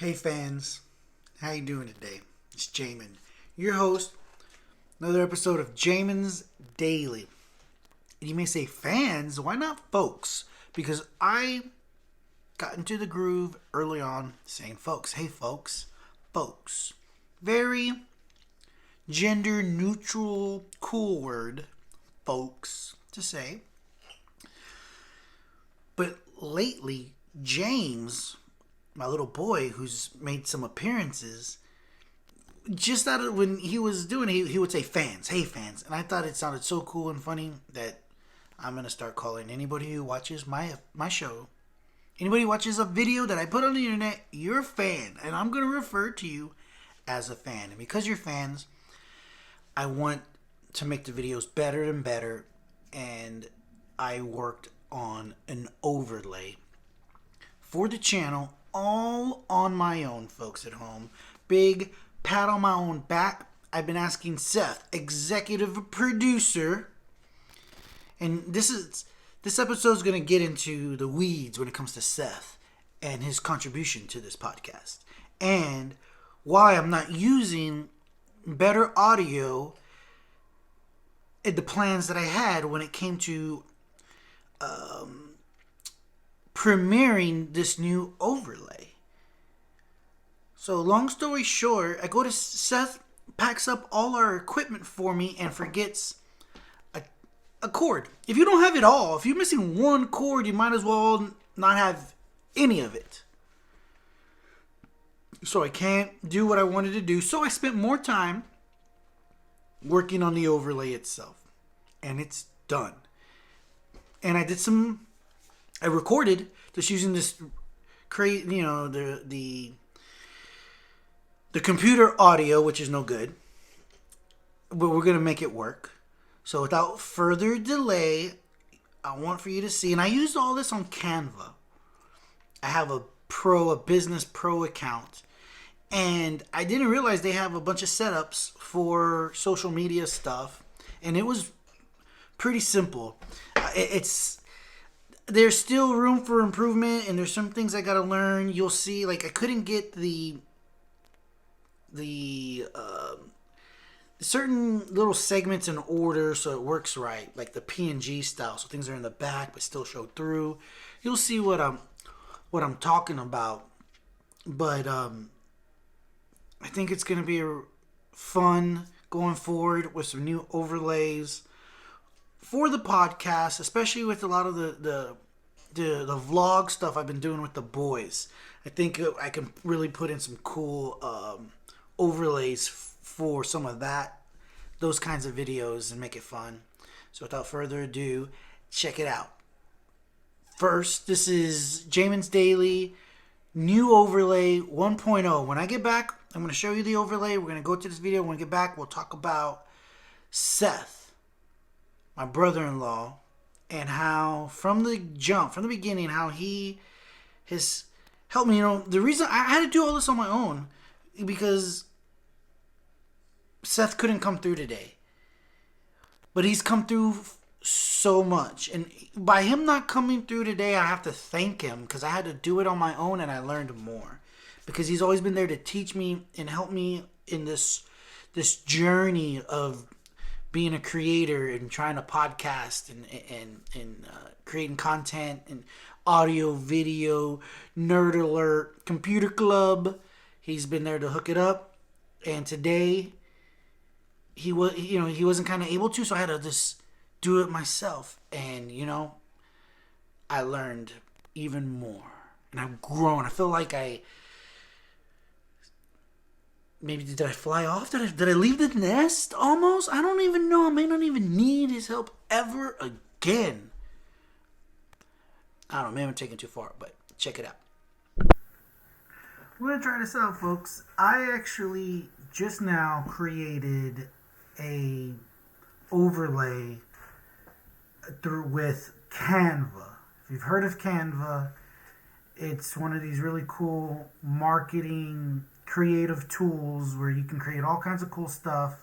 Hey fans, how you doing today? It's Jamin, your host. Another episode of Jamin's Daily. And you may say fans, why not folks? Because I got into the groove early on saying folks. Hey folks, folks. Very gender neutral, cool word, folks, to say. But lately, James, my little boy who's made some appearances, just out of when he was doing it, he would say fans, hey fans. And I thought it sounded so cool and funny that I'm going to start calling anybody who watches my show, anybody who watches a video that I put on the internet, you're a fan. And I'm going to refer to you as a fan. And because you're fans, I want to make the videos better and better. And I worked on an overlay for the channel all on my own, folks at home. Big pat on my own back. I've been asking Seth, executive producer, and this episode is going to get into the weeds when it comes to Seth and his contribution to this podcast, and why I'm not using better audio in the plans that I had when it came to premiering this new overlay. So long story short, I go to Seth, packs up all our equipment for me and forgets a cord. If you don't have it all, if you're missing one cord, you might as well not have any of it. So I can't do what I wanted to do. So I spent more time working on the overlay itself. And it's done. And I recorded just using this the computer audio, which is no good, but we're going to make it work. So without further delay, I want for you to see, and I used all this on Canva. I have a business pro account, and I didn't realize they have a bunch of setups for social media stuff, and it was pretty simple. There's still room for improvement, and there's some things I gotta learn. You'll see, like I couldn't get the certain little segments in order so it works right, like the PNG style, so things are in the back but still show through. You'll see what I'm talking about, but I think it's gonna be fun going forward with some new overlays for the podcast, especially with a lot of the vlog stuff I've been doing with the boys. I think I can really put in some cool overlays for some of those kinds of videos and make it fun. So without further ado, check it out. First, this is Jamin's Daily new overlay 1.0. When I get back, I'm going to show you the overlay. We're going to go to this video. When we get back, we'll talk about Seth, my brother-in-law, and how from the beginning, how he has helped me. The reason I had to do all this on my own because Seth couldn't come through today, but he's come through so much, and by him not coming through today, I have to thank him because I had to do it on my own, and I learned more because he's always been there to teach me and help me in this journey of being a creator and trying to podcast and creating content and audio, video, nerd alert, computer club. He's been there to hook it up, and today he wasn't kind of able to, so I had to just do it myself, and I learned even more, and I've grown. I feel like did I fly off? Did I leave the nest almost? I don't even know. I may not even need his help ever again. I don't know. Maybe I'm taking too far, but check it out. We're going to try this out, folks. I actually just now created a overlay with Canva. If you've heard of Canva, it's one of these really cool marketing creative tools where you can create all kinds of cool stuff,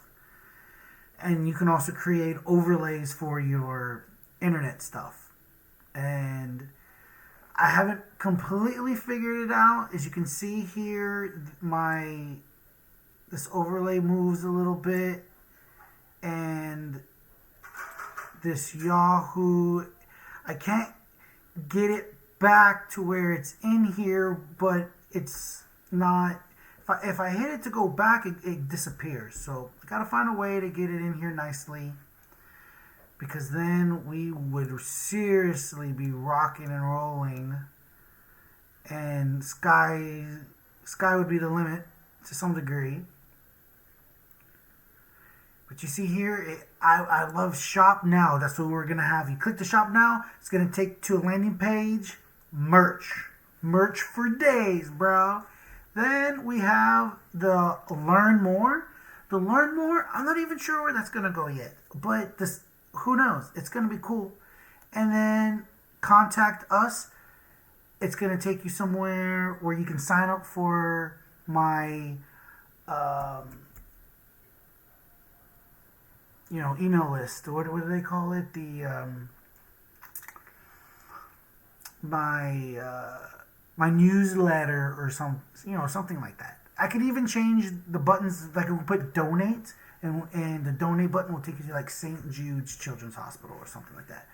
and you can also create overlays for your internet stuff. And I haven't completely figured it out. As you can see here, this overlay moves a little bit, and this Yahoo, I can't get it back to where it's in here, but it's not. If I hit it to go back, it disappears. So I gotta find a way to get it in here nicely, because then we would seriously be rocking and rolling, and sky would be the limit to some degree. But you see here, I love shop now. That's what we're going to have. You click the shop now, it's going to take you to a landing page. Merch for days, bro. Then we have the learn more. The learn more, I'm not even sure where that's going to go yet. But this, who knows? It's going to be cool. And then contact us. It's going to take you somewhere where you can sign up for my email list. What do they call it? My newsletter or something like that. I could even change the buttons. Like I could put donate, and the donate button will take you to like St. Jude's Children's Hospital or something like that.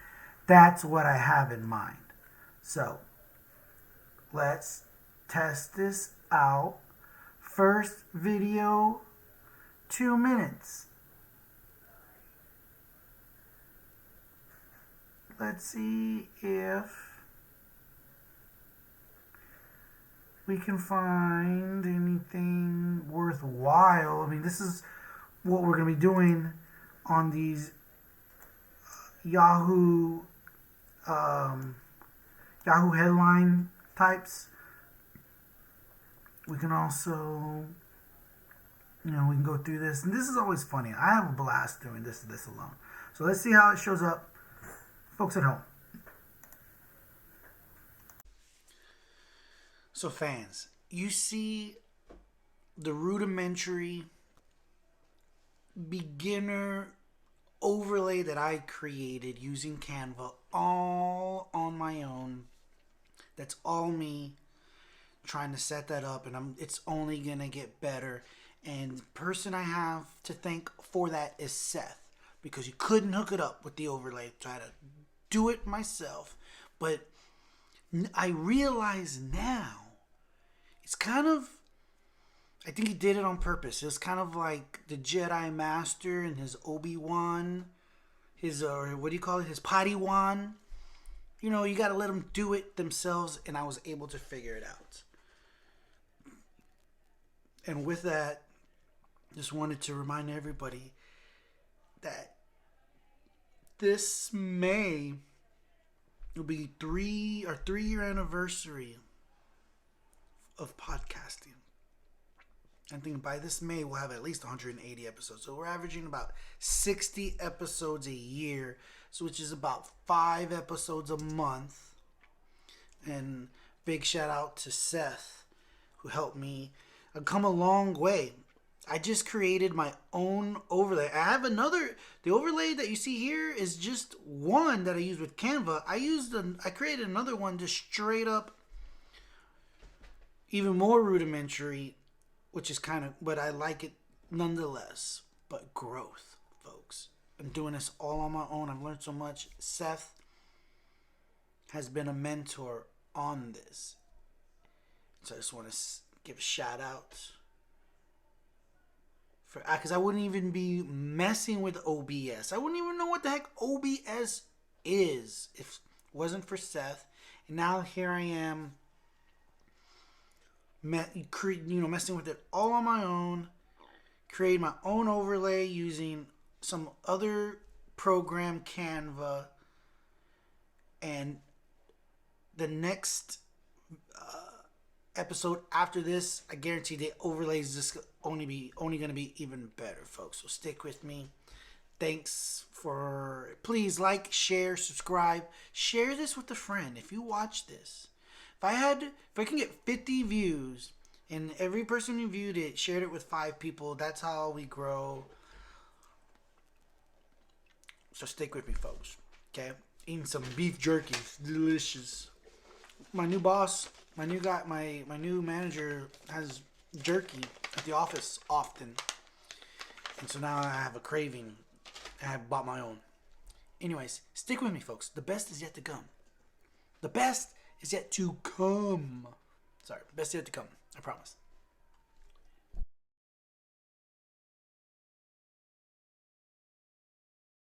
That's what I have in mind. So let's test this out. First video, 2 minutes. Let's see if we can find anything worthwhile. I mean, this is what we're going to be doing on these Yahoo headline types. We can also, we can go through this. And this is always funny. I have a blast doing this alone. So let's see how it shows up. Folks at home. So fans, you see the rudimentary beginner overlay that I created using Canva all on my own. That's all me trying to set that up, and it's only going to get better. And the person I have to thank for that is Seth, because he couldn't hook it up with the overlay. Try to do it myself, but I realize now it's kind of, I think he did it on purpose. It's kind of like the Jedi Master and his Obi-Wan, his what do you call it, his Padawan. You got to let them do it themselves, and I was able to figure it out. And with that, just wanted to remind everybody that this May will be our 3-year anniversary of podcasting. I think by this May we'll have at least 180 episodes. So we're averaging about 60 episodes a year, which is about 5 episodes a month. And big shout out to Seth, who helped me. I've come a long way. I just created my own overlay. I have the overlay that you see here is just one that I used with Canva. I created another one just straight up, even more rudimentary, which is but I like it nonetheless. But growth, folks. I'm doing this all on my own. I've learned so much. Seth has been a mentor on this. So I just want to give a shout out. Because I wouldn't even be messing with OBS. I wouldn't even know what the heck OBS is if it wasn't for Seth. And now here I am, messing with it all on my own. Create my own overlay using some other program, Canva. And the next episode after this, I guarantee the overlay is just only going to be even better, folks. So stick with me. Thanks please like, share, subscribe, share this with a friend. If you watch this, if I can get 50 views and every person who viewed it shared it with 5 people, that's how we grow. So stick with me, folks. Okay, eating some beef jerky, it's delicious. my new boss, my new guy, my new manager has jerky at the office often, and so now I have a craving. I bought my own. Anyways, stick with me, folks. The best is yet to come. The best is yet to come. Sorry, best yet to come. I promise.